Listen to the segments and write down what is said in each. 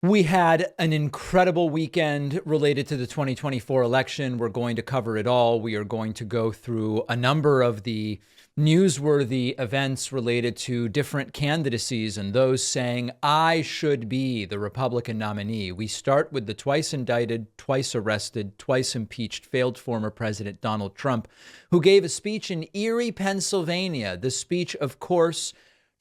We had an incredible weekend related to the 2024 election. We're going to cover it all. We are going to go through a number of the newsworthy events related to different candidacies and those saying, I should be the Republican nominee. We start with the twice indicted, twice arrested, twice impeached, failed former President Donald Trump, who gave a speech in Erie, Pennsylvania. The speech, of course,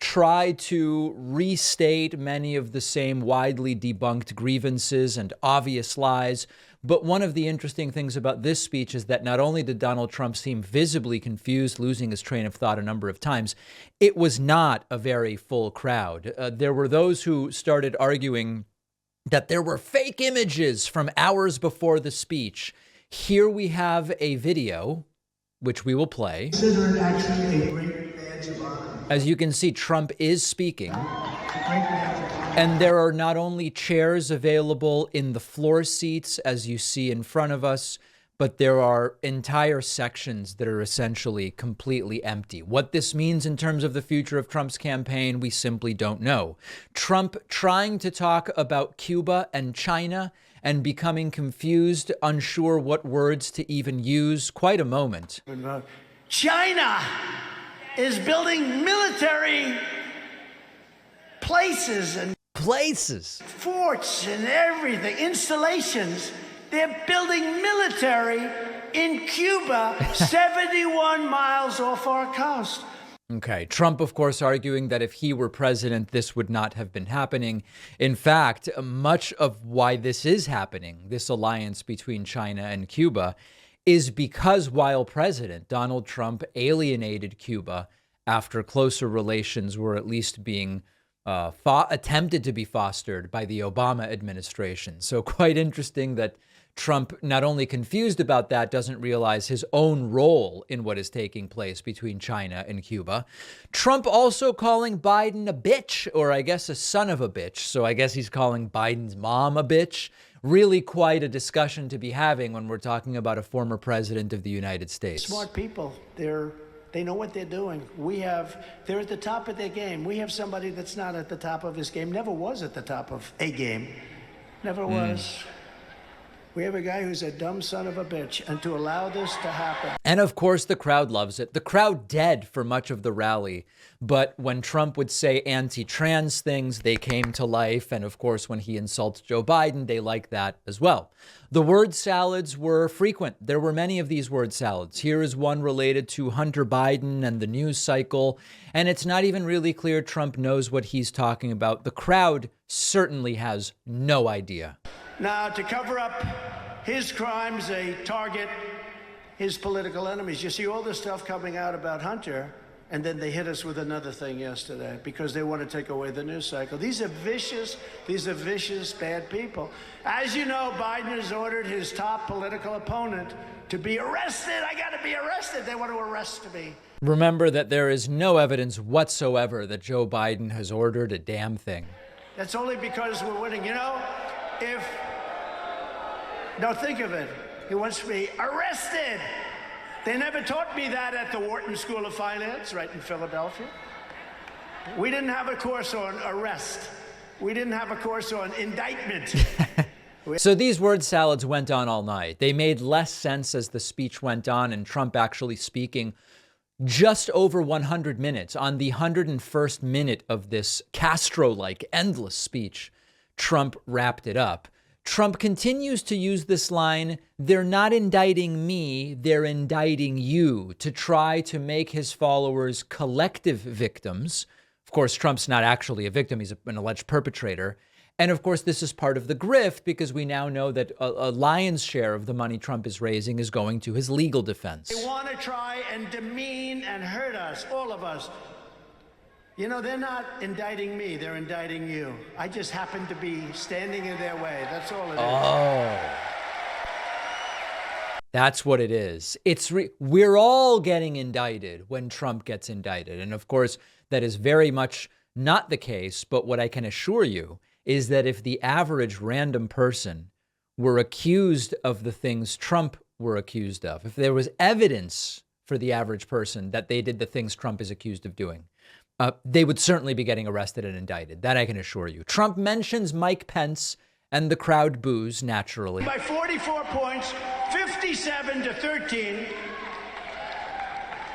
try to restate many of the same widely debunked grievances and obvious lies. But one of the interesting things about this speech is that not only did Donald Trump seem visibly confused, losing his train of thought a number of times, it was not a very full crowd. There were those who started arguing that there were fake images from hours before the speech. Here we have a video, which we will play. Consider it actually a great badge of honor. As you can see, Trump is speaking, and there are not only chairs available in the floor seats, as you see in front of us, but there are entire sections that are essentially completely empty. What this means in terms of the future of Trump's campaign, we simply don't know. Trump trying to talk about Cuba and China and becoming confused, unsure what words to even use. Quite a moment. China is building military places and forts and everything, installations. They're building military in Cuba, 71 miles off our coast. Okay. Trump, of course, arguing that if he were president, this would not have been happening. In fact, much of why this is happening, this alliance between China and Cuba, is because while president, Donald Trump alienated Cuba after closer relations were at least being attempted to be fostered by the Obama administration. So quite interesting that Trump, not only confused about that, doesn't realize his own role in what is taking place between China and Cuba. Trump also calling Biden a bitch, or I guess a son of a bitch. So I guess he's calling Biden's mom a bitch. Really quite a discussion to be having when we're talking about a former president of the United States. Smart people. They know what they're doing. They're at the top of their game. We have somebody that's not at the top of his game, never was at the top of a game, never was. We have a guy who's a dumb son of a bitch, and to allow this to happen. And of course, the crowd loves it. The crowd dead for much of the rally. But when Trump would say anti-trans things, they came to life. And of course, when he insults Joe Biden, they like that as well. The word salads were frequent. There were many of these word salads. Here is one related to Hunter Biden and the news cycle. And it's not even really clear Trump knows what he's talking about. The crowd certainly has no idea. Now, to cover up his crimes, they target his political enemies. You see all this stuff coming out about Hunter, and then they hit us with another thing yesterday because they want to take away the news cycle. These are vicious, bad people. As you know, Biden has ordered his top political opponent to be arrested. I got to be arrested. They want to arrest me. Remember that there is no evidence whatsoever that Joe Biden has ordered a damn thing. That's only because we're winning. You know, Now think of it. He wants me arrested. They never taught me that at the Wharton School of Finance, right in Philadelphia. We didn't have a course on arrest. We didn't have a course on indictment. So these word salads went on all night. They made less sense as the speech went on, and Trump actually speaking just over 100 minutes. On the 101st minute of this Castro-like endless speech, Trump wrapped it up. Trump continues to use this line, they're not indicting me, they're indicting you, to try to make his followers collective victims. Of course, Trump's not actually a victim. He's an alleged perpetrator. And of course, this is part of the grift because we now know that a lion's share of the money Trump is raising is going to his legal defense. They want to try and demean and hurt us, all of us. You know, they're not indicting me, they're indicting you. I just happen to be standing in their way. That's all it is. Oh. That's what it is. We're all getting indicted when Trump gets indicted. And of course, that is very much not the case. But what I can assure you is that if the average random person were accused of the things Trump were accused of, if there was evidence for the average person that they did the things Trump is accused of doing, they would certainly be getting arrested and indicted. That I can assure you. Trump mentions Mike Pence and the crowd boos naturally. By 44 points, 57 to 13.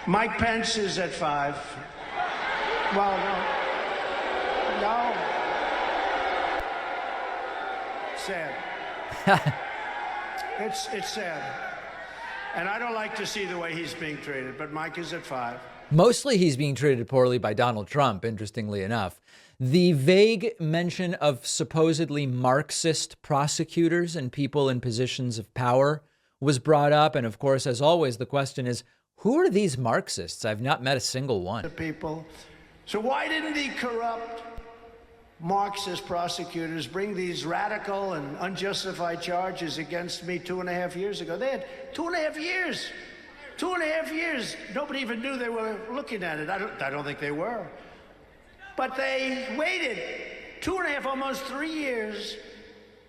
Mike Pence is at 5. Well, no. Sad. It's sad. And I don't like to see the way he's being treated, but Mike is at 5. Mostly he's being treated poorly by Donald Trump, interestingly enough. The vague mention of supposedly Marxist prosecutors and people in positions of power was brought up. And of course, as always, the question is, who are these Marxists? I've not met a single one. The people. So why didn't the corrupt Marxist prosecutors bring these radical and unjustified charges against me 2.5 years ago? They had 2.5 years. 2.5 years. Nobody even knew they were looking at it. I don't think they were. But they waited 2.5, almost 3 years,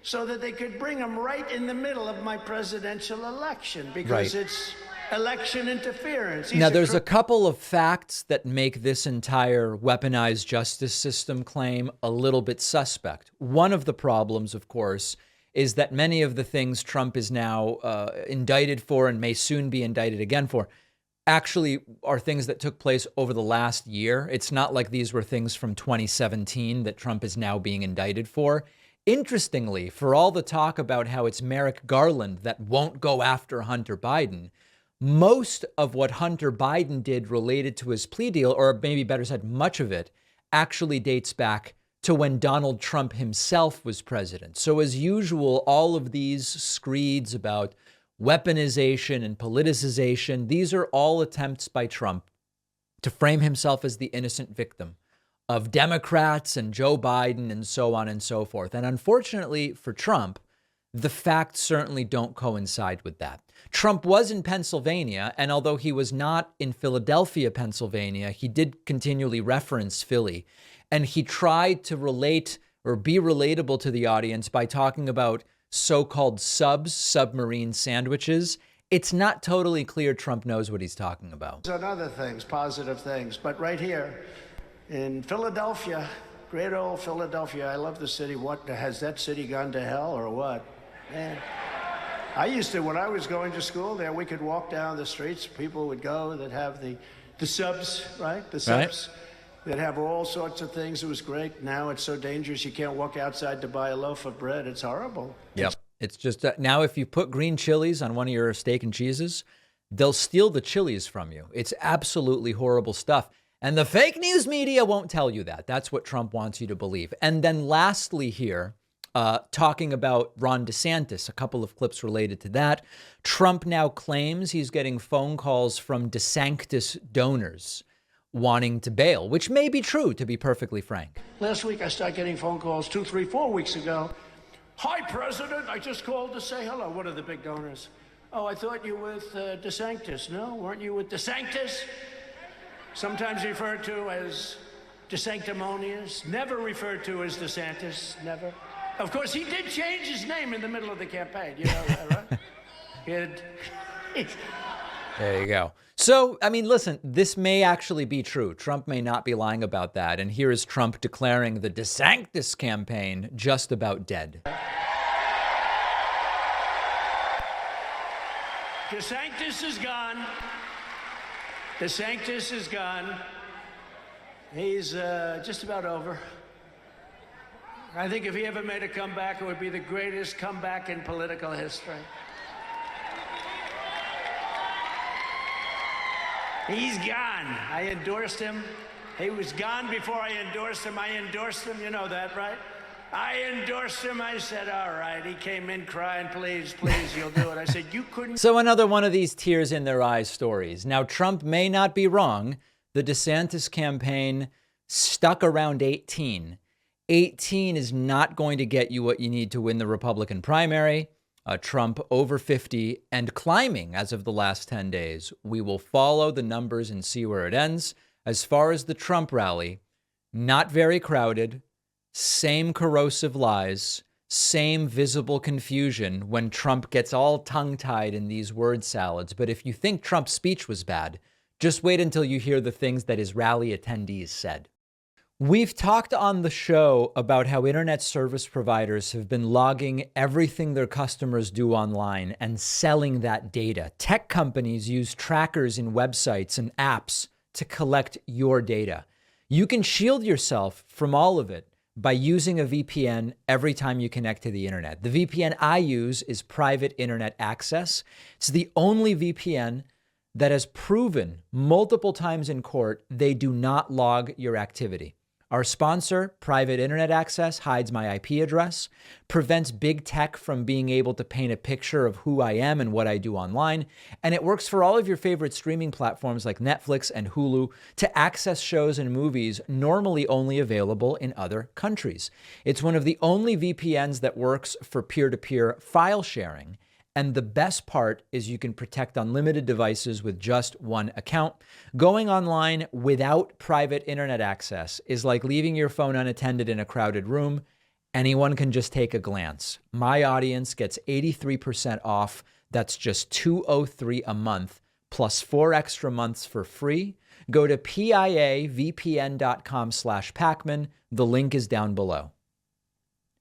so that they could bring them right in the middle of my presidential election, because it's election interference. Now, there's a couple of facts that make this entire weaponized justice system claim a little bit suspect. One of the problems, of course, is that many of the things Trump is now indicted for and may soon be indicted again for actually are things that took place over the last year. It's not like these were things from 2017 that Trump is now being indicted for. Interestingly, for all the talk about how it's Merrick Garland that won't go after Hunter Biden, most of what Hunter Biden did related to his plea deal, or maybe better said, much of it, actually dates back to when Donald Trump himself was president. So as usual, all of these screeds about weaponization and politicization, these are all attempts by Trump to frame himself as the innocent victim of Democrats and Joe Biden and so on and so forth. And unfortunately for Trump, the facts certainly don't coincide with that. Trump was in Pennsylvania, and although he was not in Philadelphia, Pennsylvania, he did continually reference Philly. And he tried to relate or be relatable to the audience by talking about so-called submarine sandwiches. It's not totally clear Trump knows what he's talking about. On other things, positive things, but right here in Philadelphia, great old Philadelphia, I love the city. What, has that city gone to hell or what? Man, I used to, when I was going to school there, we could walk down the streets, people would go that have the subs, right? The subs. Right. That have all sorts of things. It was great. Now it's so dangerous. You can't walk outside to buy a loaf of bread. It's horrible. Yep. It's just now if you put green chilies on one of your steak and cheeses, they'll steal the chilies from you. It's absolutely horrible stuff. And the fake news media won't tell you that. That's what Trump wants you to believe. And then lastly here, talking about Ron DeSantis, a couple of clips related to that. Trump now claims he's getting phone calls from DeSantis donors wanting to bail, which may be true, to be perfectly frank. Last week, I started getting phone calls 2, 3, 4 weeks ago. Hi, President. I just called to say hello. What are the big donors? Oh, I thought you were with DeSantis. No, weren't you with DeSantis? Sometimes referred to as DeSanctimonious. Never referred to as DeSantis. Never. Of course, he did change his name in the middle of the campaign. You know that, right? There you go. So, I mean, listen, this may actually be true. Trump may not be lying about that. And here is Trump declaring the DeSantis campaign just about dead. DeSantis is gone. DeSantis is gone. He's just about over. I think if he ever made a comeback, it would be the greatest comeback in political history. He's gone. I endorsed him. He was gone before I endorsed him. I endorsed him. You know that, right? I endorsed him. I said, all right. He came in crying, please, please, you'll do it. I said, you couldn't. So another one of these tears in their eyes stories. Now, Trump may not be wrong. The DeSantis campaign stuck around 18. 18 is not going to get you what you need to win the Republican primary. Trump over 50 and climbing as of the last 10 days. We will follow the numbers and see where it ends. As far as the Trump rally, not very crowded, same corrosive lies, same visible confusion when Trump gets all tongue-tied in these word salads. But if you think Trump's speech was bad, Just wait until you hear the things that his rally attendees said. We've talked on the show about how internet service providers have been logging everything their customers do online and selling that data. Tech companies use trackers in websites and apps to collect your data. You can shield yourself from all of it by using a VPN every time you connect to the internet. The VPN I use is Private Internet Access. It's the only VPN that has proven multiple times in court they do not log your activity. Our sponsor, Private Internet Access, hides my IP address, prevents big tech from being able to paint a picture of who I am and what I do online, and it works for all of your favorite streaming platforms like Netflix and Hulu to access shows and movies normally only available in other countries. It's one of the only VPNs that works for peer-to-peer file sharing. And the best part is you can protect unlimited devices with just one account. Going online without private internet access is like leaving your phone unattended in a crowded room. Anyone can just take a glance. My audience gets 83% off. That's just $203 a month plus 4 extra months for free. Go to piavpn.com/Pacman. The link is down below.